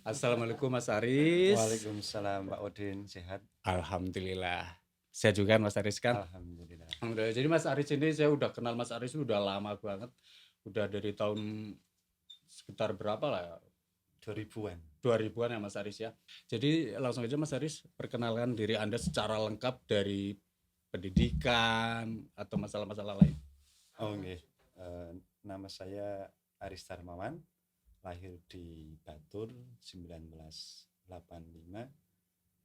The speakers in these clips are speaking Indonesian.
Assalamualaikum Mas Aris. Waalaikumsalam Pak Udin, sehat? Alhamdulillah. Saya juga Mas Aris kan. Alhamdulillah. Alhamdulillah. Jadi Mas Aris ini saya udah kenal Mas Aris udah lama banget. Udah dari tahun sekitar berapa lah ya? 2000-an. 2000-an ya Mas Aris ya. Jadi langsung aja Mas Aris perkenalkan diri Anda secara lengkap dari pendidikan atau masalah-masalah lain. Oke. Nama saya Aris Darmawan, lahir di Batur 1985.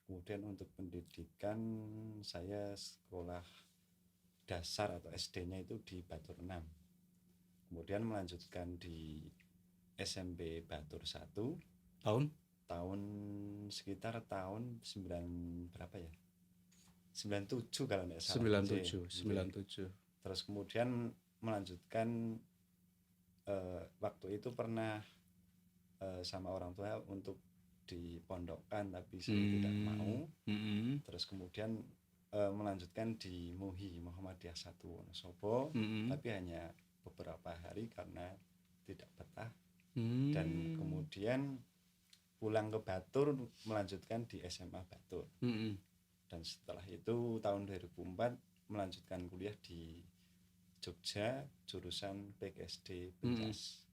Kemudian untuk pendidikan saya sekolah dasar atau SD-nya itu di Batur 6. Kemudian melanjutkan di SMP Batur 1 tahun sekitar tahun 9 berapa ya? 97 kalau tidak salah. 97. Terus kemudian melanjutkan waktu itu pernah sama orang tua untuk dipondokkan tapi saya tidak mau. Terus kemudian melanjutkan di MUHI Muhammadiyah 1 Wonosobo, tapi hanya beberapa hari karena tidak betah. Dan kemudian pulang ke Batur melanjutkan di SMA Batur. Dan setelah itu tahun 2004 melanjutkan kuliah di Jogja jurusan PGSD Pencas.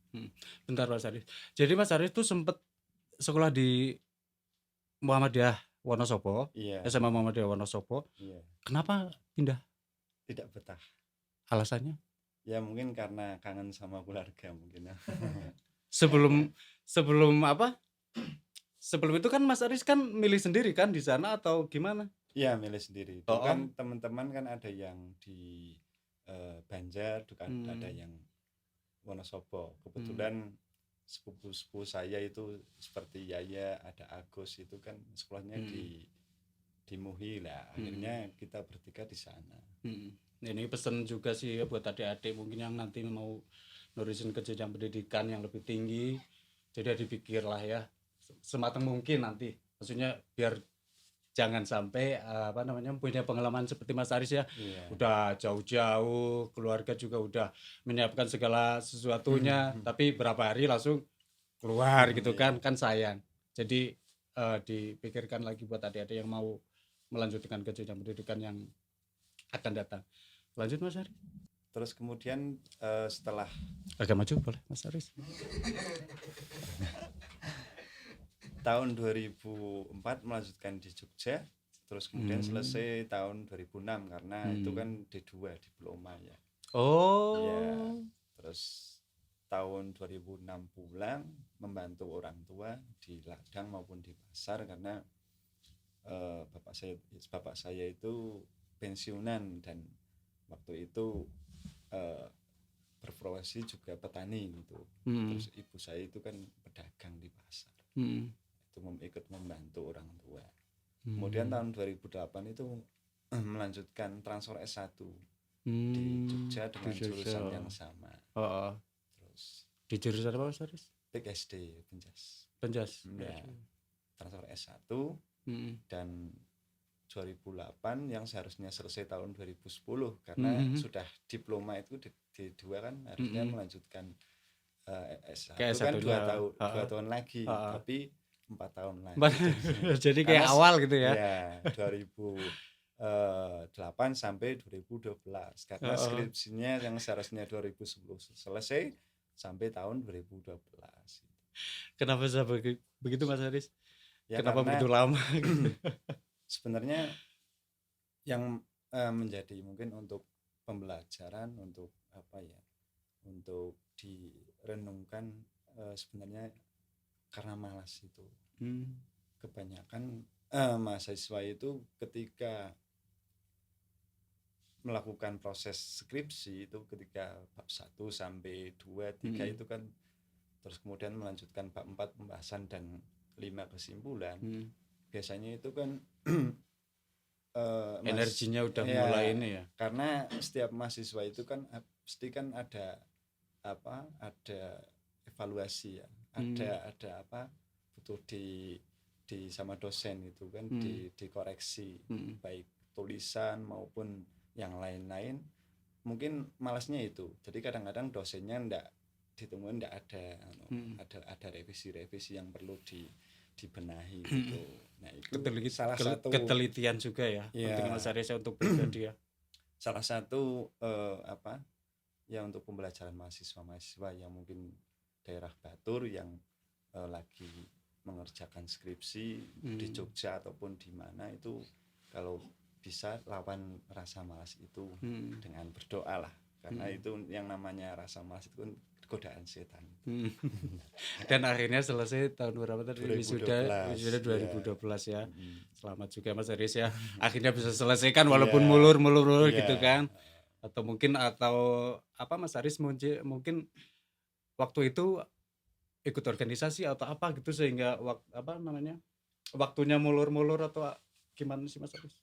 Bentar Mas Aris. Jadi Mas Aris tuh sempat sekolah di Muhammadiyah Wonosobo, Iya. SMA Muhammadiyah Wonosobo. Iya. Kenapa pindah? Tidak betah. Alasannya? Ya mungkin karena kangen sama keluarga mungkin. Sebelum apa? Sebelum itu kan Mas Aris kan milih sendiri kan di sana atau gimana? Iya, milih sendiri. Itu kan teman-teman kan ada yang di Banjar, ada yang Wonosobo. Kebetulan sepupu-sepupu saya itu seperti Yaya, ada Agus, itu kan sekolahnya di MUHI lah. Akhirnya kita bertiga di sana. Ini pesan juga sih ya buat adik-adik mungkin yang nanti mau nurusin ke jenjang pendidikan yang lebih tinggi. Jadi dipikirlah ya sematang mungkin nanti. Maksudnya biar jangan sampai punya pengalaman seperti Mas Aris ya. Udah jauh-jauh, keluarga juga udah menyiapkan segala sesuatunya, tapi berapa hari langsung keluar gitu kan sayang. Jadi dipikirkan lagi buat adik-adik yang mau melanjutkan ke jenjang pendidikan yang akan datang. Lanjut Mas Aris. Terus kemudian setelah agak maju boleh Mas Aris. Tahun 2004 melanjutkan di Jogja, terus kemudian selesai tahun 2006 karena itu kan D2 diploma ya. Ya, terus tahun 2006 pulang membantu orang tua di ladang maupun di pasar karena bapak saya itu pensiunan dan waktu itu berprofesi juga petani gitu. Terus ibu saya itu kan pedagang di pasar. Itu ikut membantu orang tua. Kemudian tahun 2008 itu melanjutkan transfer S1 di Jogja dengan jurusan yang sama. Terus di jurusan apa Mas Aris? PGSD Pencas. Ya, transfer S1 dan 2008 yang seharusnya selesai tahun 2010 karena sudah diploma itu D2 kan harusnya melanjutkan S1 kan 2 tahun lagi, tapi 4 tahun lagi. Jadi kayak awal gitu ya. Ya, 2008 sampai 2012 karena skripsinya yang seharusnya 2010 selesai sampai tahun 2012. Kenapa bisa begitu Mas Aris? Ya, kenapa begitu lama? Sebenarnya yang menjadi mungkin untuk pembelajaran untuk untuk direnungkan sebenarnya karena malas itu. Kebanyakan mahasiswa itu ketika melakukan proses skripsi itu ketika bab 1 sampai 2, 3 itu kan terus kemudian melanjutkan bab 4 pembahasan dan 5 kesimpulan. Biasanya itu kan energinya udah mulai ini ya. Karena setiap mahasiswa itu kan pasti kan ada evaluasi ya. Ada butuh di sama dosen itu kan dikoreksi baik tulisan maupun yang lain-lain. Mungkin malasnya itu. Jadi kadang-kadang dosennya ndak ditemuin, ndak ada revisi-revisi yang perlu dibenahi gitu. Nah itu salah Ketelitian, satu ketelitian juga ya, penting ya Mas Aris ya untuk pribadi ya. salah satu apa ya untuk pembelajaran mahasiswa yang mungkin daerah Batur yang lagi mengerjakan skripsi di Jogja ataupun di mana itu, kalau bisa lawan rasa malas itu dengan berdoa lah, karena itu yang namanya rasa malas itu kan godaan setan. Dan akhirnya selesai tahun berapa tadi, 2012 wisuda ya. 2012 ya. Selamat juga Mas Aris ya, akhirnya bisa selesaikan walaupun Iya. mulur Iya. gitu kan. Atau apa Mas Aris mungkin waktu itu ikut organisasi atau apa gitu sehingga waktunya mulur atau gimana sih Mas Aris?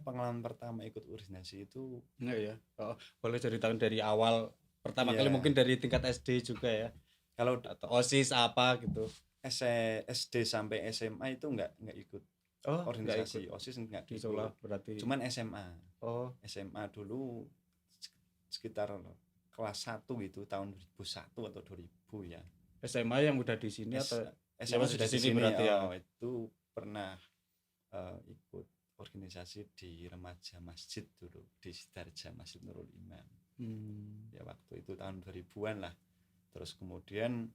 Pengalaman pertama ikut organisasi itu Ya. Oh, boleh ceritakan dari awal pertama Iya. kali, mungkin dari tingkat SD juga ya, kalau atau OSIS apa gitu. SD sampai SMA itu nggak ikut Oh, nggak organisasi, ikut OSIS nggak di ikut. sekolah berarti. Cuman SMA dulu sekitar kelas 1 gitu, tahun 2001 atau 2000 ya. SMA yang udah di sini atau SMA masih sudah di di sini sini berarti ya? itu pernah ikut organisasi di remaja masjid dulu di Sidarja, Masjid Nurul Iman. Ya waktu itu tahun 2000-an lah. Terus kemudian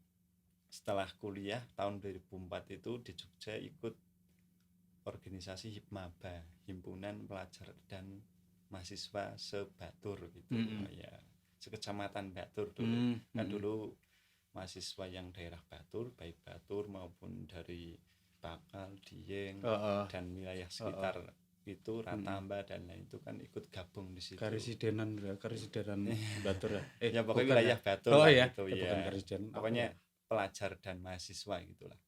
setelah kuliah tahun 2004 itu di Jogja ikut organisasi Hipmaba, Himpunan Pelajar dan Mahasiswa se-Batur gitu. Ya, sekecamatan Batur dulu. Kan dulu mahasiswa yang daerah Batur, baik Batur maupun dari Bakal, Dieng dan wilayah sekitar itu Ratamba dan lain itu kan ikut gabung di situ. Karisidenan Batur ya. Ya pokoknya bukan wilayah ya? Batur Oh lah ya, gitu bukan ya. Karisidenan. Pokoknya Apa ya? pelajar dan mahasiswa gitulah.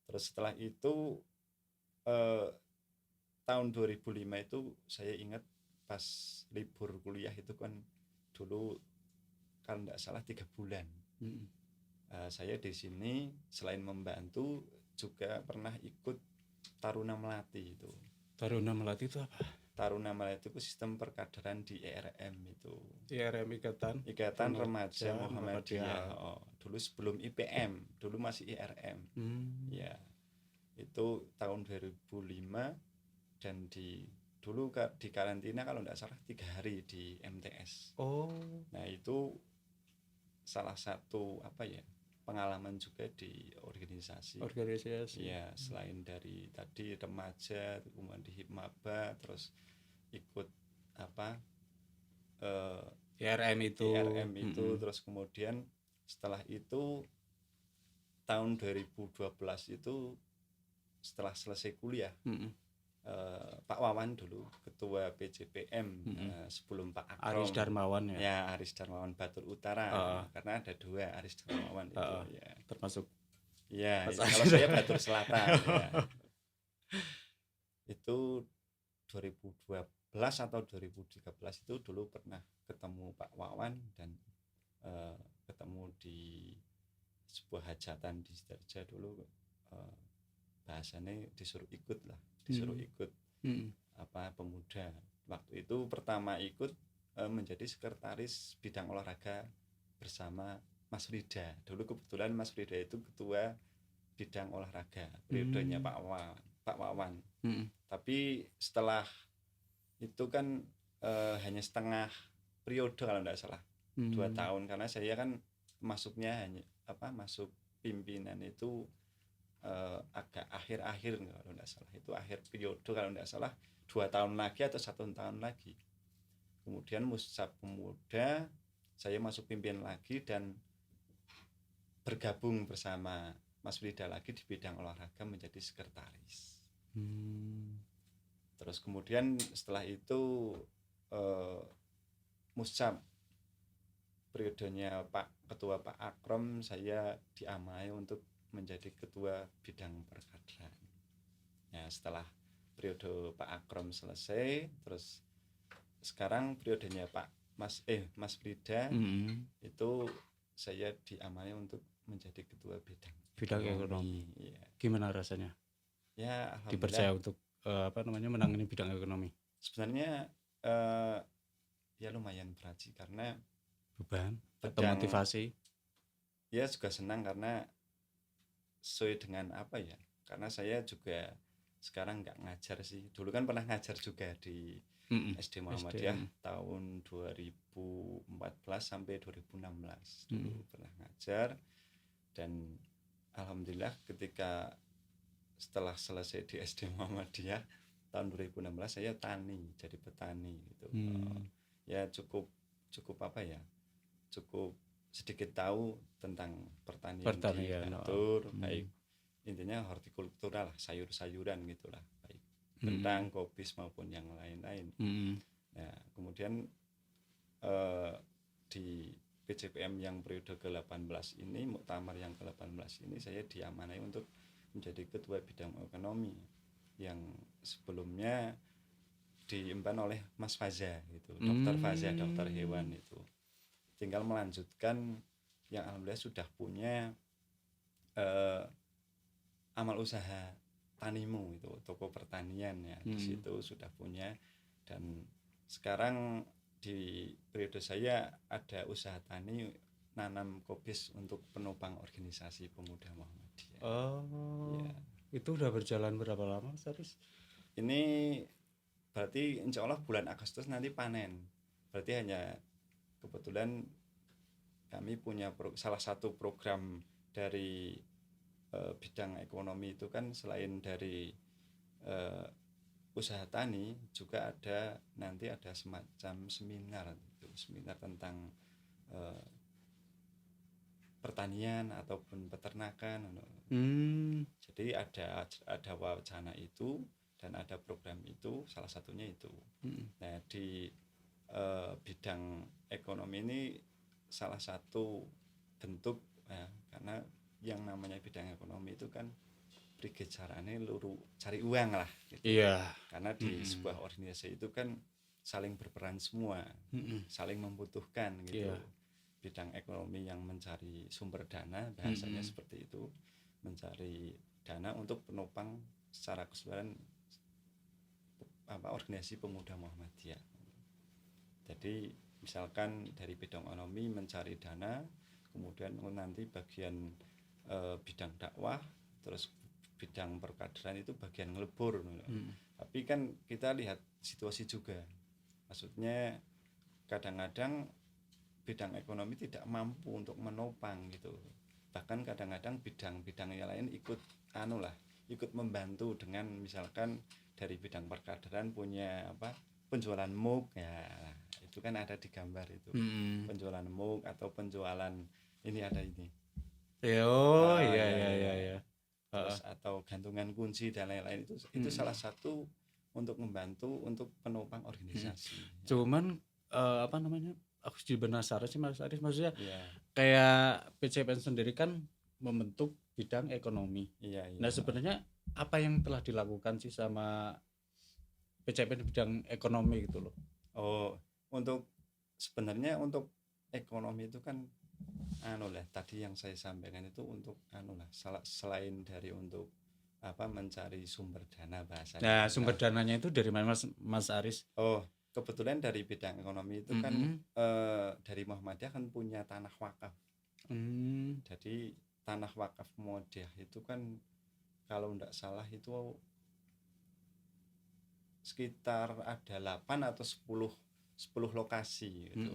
Terus setelah itu tahun 2005 itu saya ingat pas libur kuliah itu kan dulu kalau tidak salah 3 bulan. Saya di sini selain membantu juga pernah ikut Taruna Melati itu. Taruna Melati itu apa? Taruna Melati itu sistem perkaderan di IRM itu. IRM Ikatan Remaja Muhammadiyah. Dulu sebelum IPM, dulu masih IRM. Ya. Itu tahun 2005 dan dulu di karantina kalau tidak salah 3 hari di MTS. Nah itu salah satu pengalaman juga di organisasi. Ya, selain dari tadi remaja, kemudian di Hipmaba, terus ikut IRM itu. Terus kemudian setelah itu tahun 2012 itu setelah selesai kuliah, Pak Wawan dulu ketua PJPM sebelum Pak Akrom. Aris Darmawan ya. Ya, Aris Darmawan Batur Utara. Karena ada 2 Aris Darmawan itu ya. Termasuk ya, kalau saya Batur Selatan ya. Itu 2012 atau 2013 itu dulu pernah ketemu Pak Wawan dan ketemu di sebuah hajatan di Sidarja dulu, bahasanya disuruh ikut pemuda. Waktu itu pertama ikut menjadi sekretaris bidang olahraga bersama Mas Frida. Dulu kebetulan Mas Frida itu ketua bidang olahraga periodenya Pak Wawan. Tapi setelah itu kan hanya setengah periode kalau tidak salah, 2 tahun, karena saya kan masuknya masuk pimpinan itu agak akhir-akhir kalau tidak salah, itu akhir periode kalau tidak salah 2 tahun lagi atau 1 tahun lagi. Kemudian Musyab Pemuda saya masuk pimpinan lagi dan bergabung bersama Mas Frida lagi di bidang olahraga menjadi sekretaris. Terus kemudian setelah itu Musyab periodenya Ketua Pak Akrom, saya diamanai untuk menjadi ketua bidang perkaderan. Ya, setelah periode Pak Akrom selesai, terus sekarang periodenya Mas Frida itu saya diamanai untuk menjadi ketua bidang ekonomi. Ya. Gimana rasanya? Ya, alhamdulillah. Dipercaya untuk menangani bidang ekonomi. Sebenarnya ya lumayan berat sih, karena beban atau motivasi. Ya juga senang karena sesuai dengan apa ya, karena saya juga sekarang nggak ngajar sih, dulu kan pernah ngajar juga di SD Muhammadiyah tahun 2014 sampai 2016 dulu pernah ngajar. Dan alhamdulillah ketika setelah selesai di SD Muhammadiyah tahun 2016 saya jadi petani gitu. Ya cukup apa ya, cukup sedikit tahu tentang pertanian di Batur, baik intinya hortikultura lah, sayur-sayuran gitulah, baik kentang, kobis maupun yang lain-lain. Nah kemudian di PCPM yang periode ke-18 ini, muktamar yang ke-18 ini, saya diamanai untuk menjadi ketua bidang ekonomi yang sebelumnya diemban oleh Mas Faza gitu, Dokter Faza, dokter hewan itu. Tinggal melanjutkan yang alhamdulillah sudah punya amal usaha Tanimu itu, toko pertanian ya, di situ sudah punya. Dan sekarang di periode saya ada usaha tani nanam kobis untuk penopang organisasi pemuda Muhammadiyah. Ya. Itu udah berjalan berapa lama, Saris? Ini berarti insya Allah bulan Agustus nanti panen. Berarti hanya kebetulan kami punya salah satu program dari bidang ekonomi itu kan, selain dari usaha tani juga ada nanti ada semacam seminar tentang pertanian ataupun peternakan. Jadi ada wacana itu dan ada program itu, salah satunya itu. Nah di bidang ekonomi ini salah satu bentuk ya, karena yang namanya bidang ekonomi itu kan carane luru cari uang lah gitu. Karena di sebuah organisasi itu kan saling berperan semua, saling membutuhkan gitu. Bidang ekonomi yang mencari sumber dana, bahasanya seperti itu, mencari dana untuk penopang secara keseluruhan organisasi pemuda Muhammadiyah. Jadi misalkan dari bidang ekonomi mencari dana, kemudian nanti bagian bidang dakwah, terus bidang perkaderan itu bagian ngelebur. Tapi kan kita lihat situasi juga, maksudnya kadang-kadang bidang ekonomi tidak mampu untuk menopang gitu, bahkan kadang-kadang bidang-bidang yang lain ikut membantu dengan misalkan dari bidang perkaderan punya penjualan mug ya, itu kan ada di gambar itu, penjualan mug atau penjualan ini ada ini ya. Terus atau gantungan kunci dan lain-lain, itu salah satu untuk membantu untuk penopang organisasi. Cuman aku jadi penasaran sih Mas Aris, maksudnya kayak PCPN sendiri kan membentuk bidang ekonomi. Nah sebenarnya apa yang telah dilakukan sih sama PCPN bidang ekonomi gitu loh? Untuk sebenarnya untuk ekonomi itu kan tadi yang saya sampaikan itu untuk selain dari untuk mencari sumber dana bahasanya. Nah sumber dananya itu dari mana Mas Aris? Kebetulan dari bidang ekonomi itu kan dari Muhammadiyah kan punya tanah wakaf. Jadi tanah wakaf Muhammadiyah itu kan kalau tidak salah itu sekitar ada 8 atau 10 lokasi gitu.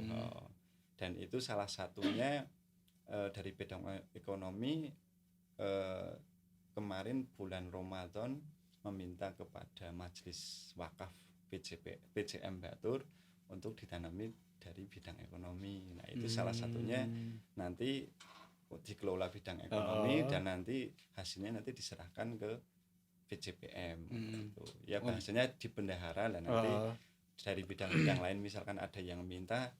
Dan itu salah satunya dari bidang ekonomi kemarin bulan Ramadan meminta kepada Majelis Wakaf PCM Batur untuk ditanami dari bidang ekonomi. Nah itu salah satunya nanti dikelola bidang ekonomi dan nanti hasilnya nanti diserahkan ke PCPM gitu. Ya bahasanya dibendahara, dan nanti dari bidang-bidang lain misalkan ada yang minta,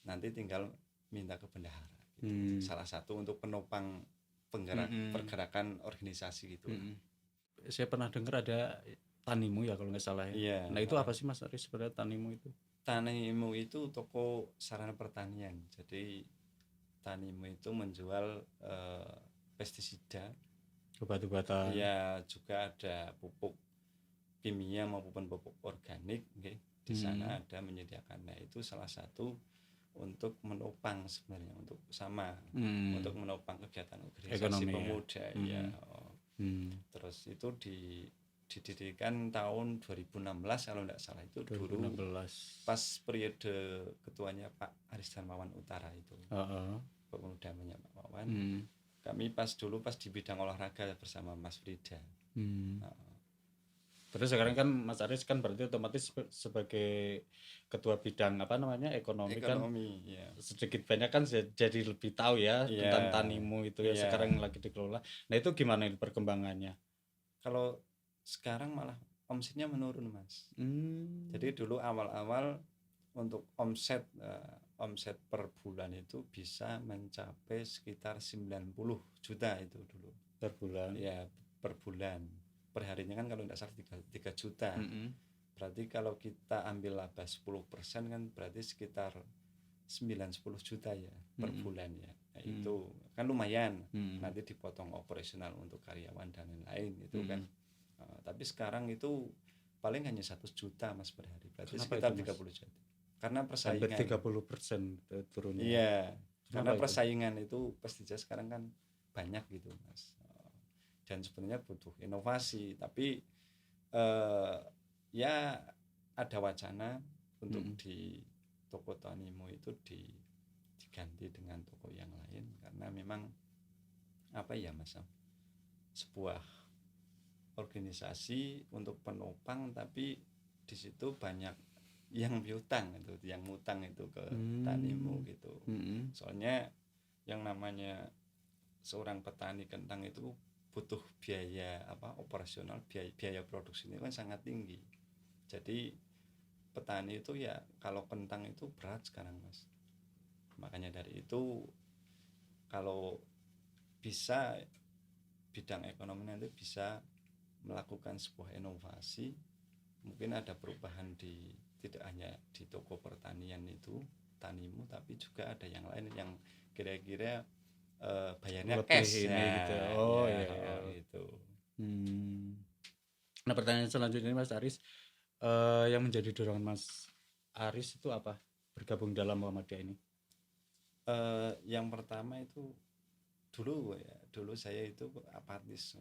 nanti tinggal minta ke bendahara gitu. Salah satu untuk penopang pergerakan organisasi gitu. Saya pernah dengar ada Tanimu ya kalau nggak salah ya. Nah itu apa sih Mas Aris sebenarnya Tanimu itu? Tanimu itu toko sarana pertanian. Jadi Tanimu itu menjual pestisida, obat-obatan. Ya juga ada pupuk kimia maupun pupuk organik, okay. Di sana ada menyediakan. Nah itu salah satu untuk menopang sebenarnya untuk untuk menopang kegiatan organisasi Ekonomi, ya. pemuda ya. Terus itu didirikan tahun 2016 kalau tidak salah, itu 2016. dulu pas periode ketuanya Pak Aris Darmawan Utara itu. Pemuda banyak Pak Wawan. Kami pas di bidang olahraga bersama Mas Frida. Terus sekarang kan Mas Aris kan berarti otomatis sebagai ketua bidang ekonomi kan ya. sedikit banyak kan jadi lebih tahu ya tentang Tanimu itu ya sekarang lagi dikelola. Nah itu gimana ini perkembangannya? Kalau sekarang malah omsetnya menurun Mas. Jadi dulu awal-awal untuk omset per bulan itu bisa mencapai sekitar 90 juta itu dulu. Per bulan? Ya per bulan. Perharinya kan kalau tidak salah 3 juta. Berarti kalau kita ambil laba 10% kan berarti sekitar 9-10 juta ya per bulan ya. Nah, itu kan lumayan. Nanti dipotong operasional untuk karyawan dan lain-lain itu kan. Tapi sekarang itu paling hanya 1 juta Mas per hari. Berarti kenapa sekitar itu, 30 juta. Karena persaingan. Hampir 30% turunnya. Iya. Karena Kenapa persaingan itu pasti sekarang kan banyak gitu Mas. Dan sebenarnya butuh inovasi, tapi ya ada wacana untuk di toko Tanimu itu diganti dengan toko yang lain, karena memang Mas, sebuah organisasi untuk penopang tapi di situ banyak yang piutang itu, yang ngutang itu ke Tanimu gitu. Soalnya yang namanya seorang petani kentang itu butuh biaya operasional, biaya produksi ini kan sangat tinggi. Jadi petani itu ya kalau kentang itu berat sekarang Mas. Makanya dari itu kalau bisa bidang ekonomi nanti bisa melakukan sebuah inovasi, mungkin ada perubahan tidak hanya di toko pertanian itu Tanimu, tapi juga ada yang lain yang kira-kira bayarnya lebih cash ini ya, gitu. gitu. Nah pertanyaan selanjutnya Mas Aris, yang menjadi dorongan Mas Aris itu apa bergabung dalam Muhammadiyah ini? Yang pertama itu dulu saya itu apatis.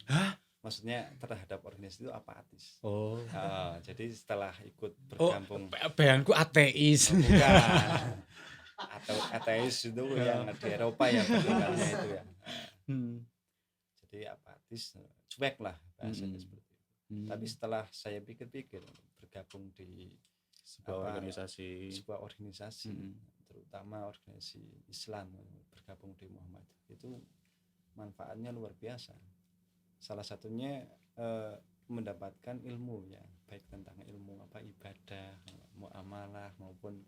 Hah? Maksudnya terhadap organisasi itu apatis. Jadi setelah ikut bergabung. Bayanganku ateis. Bukan. Atau ateis itu yang di Eropa ya bentukannya itu ya. Jadi apatis, cuek lah bahasanya seperti itu. Tapi setelah saya pikir-pikir bergabung di sebuah organisasi, terutama organisasi Islam, bergabung di Muhammadiyah itu manfaatnya luar biasa. Salah satunya mendapatkan ilmu ya, baik tentang ilmu ibadah, muamalah maupun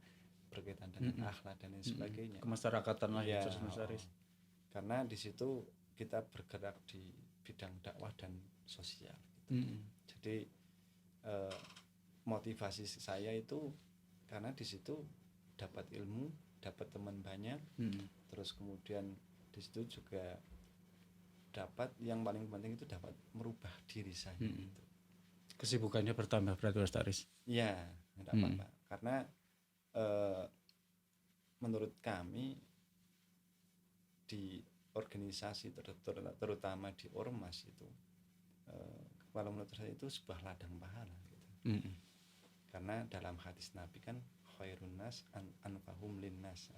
berkaitan dengan akhlak dan lain sebagainya. Kemasyarakatan lah ya, Mas Aris. Karena di situ kita bergerak di bidang dakwah dan sosial. Gitu. Jadi motivasi saya itu karena di situ dapat ilmu, dapat teman banyak, terus kemudian di situ juga dapat yang paling penting itu dapat merubah diri saya. Gitu. Kesibukannya bertambah berarti Mas Aris? Iya, tidak apa-apa. Karena menurut kami di organisasi terutama di ormas itu kalau menurut saya itu sebuah ladang pahala gitu. Karena dalam hadis Nabi kan khairun nas anfahum linnas,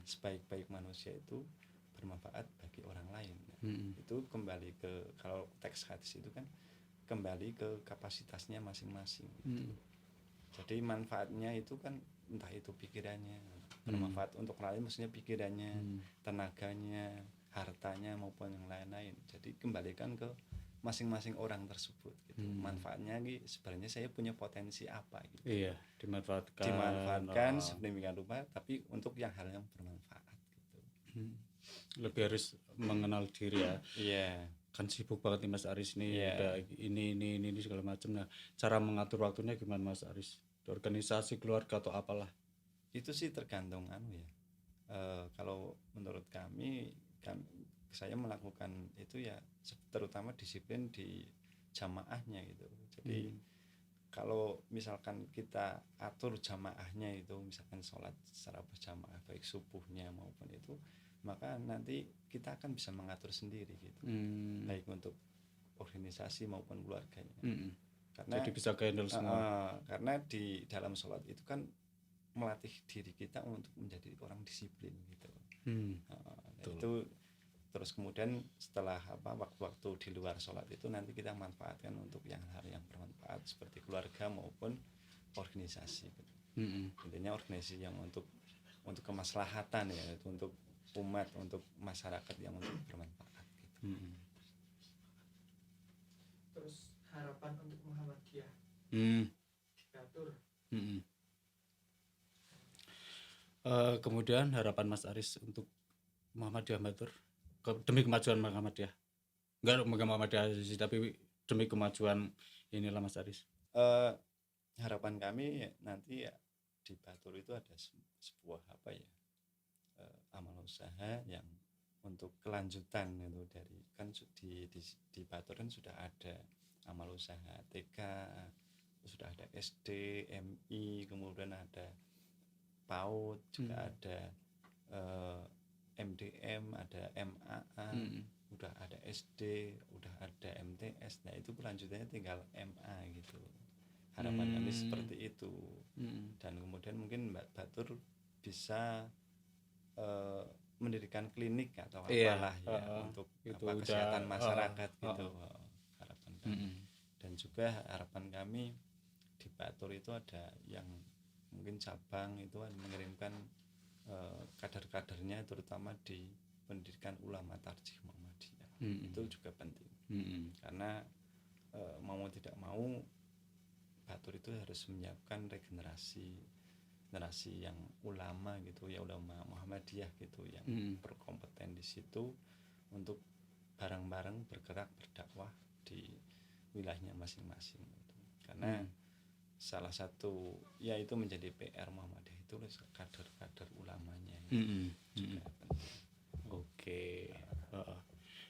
sebaik-baik manusia itu bermanfaat bagi orang lain. Itu kembali ke, kalau teks hadis itu kan kembali ke kapasitasnya masing-masing gitu. Jadi manfaatnya itu kan entah itu pikirannya bermanfaat untuk orang lain, maksudnya pikirannya, tenaganya, hartanya maupun yang lain-lain. Jadi kembalikan ke masing-masing orang tersebut gitu. Manfaatnya sebenarnya saya punya potensi apa gitu. Iya, dimanfaatkan sedemikian rupa, tapi untuk hal yang bermanfaat gitu. Lebih harus mengenal diri ya. Iya. Kan sibuk banget nih Mas Aris nih, udah ini segala macam. Nah, cara mengatur waktunya gimana Mas Aris? Organisasi, keluarga atau apalah? Itu sih tergantung ya. Kalau menurut kami saya melakukan itu ya terutama disiplin di jamaahnya gitu. Jadi kalau misalkan kita atur jamaahnya itu, misalkan sholat secara berjamaah baik subuhnya maupun itu, maka nanti kita akan bisa mengatur sendiri gitu, baik untuk organisasi maupun keluarganya. Karena jadi bisa handle semua. Karena di dalam sholat itu kan melatih diri kita untuk menjadi orang disiplin gitu. Itu terus kemudian setelah waktu-waktu di luar sholat itu nanti kita manfaatkan untuk hal yang bermanfaat seperti keluarga maupun organisasi gitu. Intinya organisasi yang untuk kemaslahatan ya, itu untuk umat, untuk masyarakat yang untuk bermanfaat gitu. Terus harapan untuk Muhammadiyah diatur. Kemudian harapan Mas Aris untuk Muhammadiyah Batur demi kemajuan Muhammadiyah, enggak Muhammadiyah sih, tapi demi kemajuan inilah Mas Aris. Harapan kami nanti ya, di Batur itu ada sebuah amal usaha yang untuk kelanjutan itu, dari kan di Batur kan sudah ada amal usaha TK, sudah ada SD, MI, kemudian ada PAUD, juga ada MDM, ada MAA, udah ada SD, udah ada MTS. Nah itu kelanjutannya tinggal MA gitu. Harapan kami seperti itu. Dan kemudian mungkin Mbak Batur bisa mendirikan klinik atau apalah untuk kesehatan masyarakat gitu. Harapan kami. Dan juga harapan kami di Batur itu ada yang mungkin cabang itu mengirimkan kader-kadernya terutama di pendidikan ulama tarjih Muhammadiyah. Itu juga penting. Karena mau tidak mau Batur itu harus menyiapkan generasi yang ulama gitu ya, ulama Muhammadiyah gitu, yang berkompeten di situ untuk bareng-bareng bergerak berdakwah di wilayahnya masing-masing gitu. Karena salah satu ya itu menjadi PR Muhammadiyah itu kader-kader ulamanya juga penting. Oke.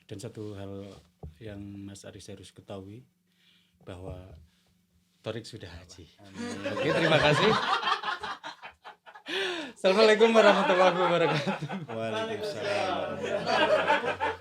Dan satu hal yang Mas Aris harus ketahui bahwa Torik sudah haji. Oke, terima kasih. Assalamualaikum warahmatullahi wabarakatuh. Waalaikumsalam warahmatullahi wabarakatuh.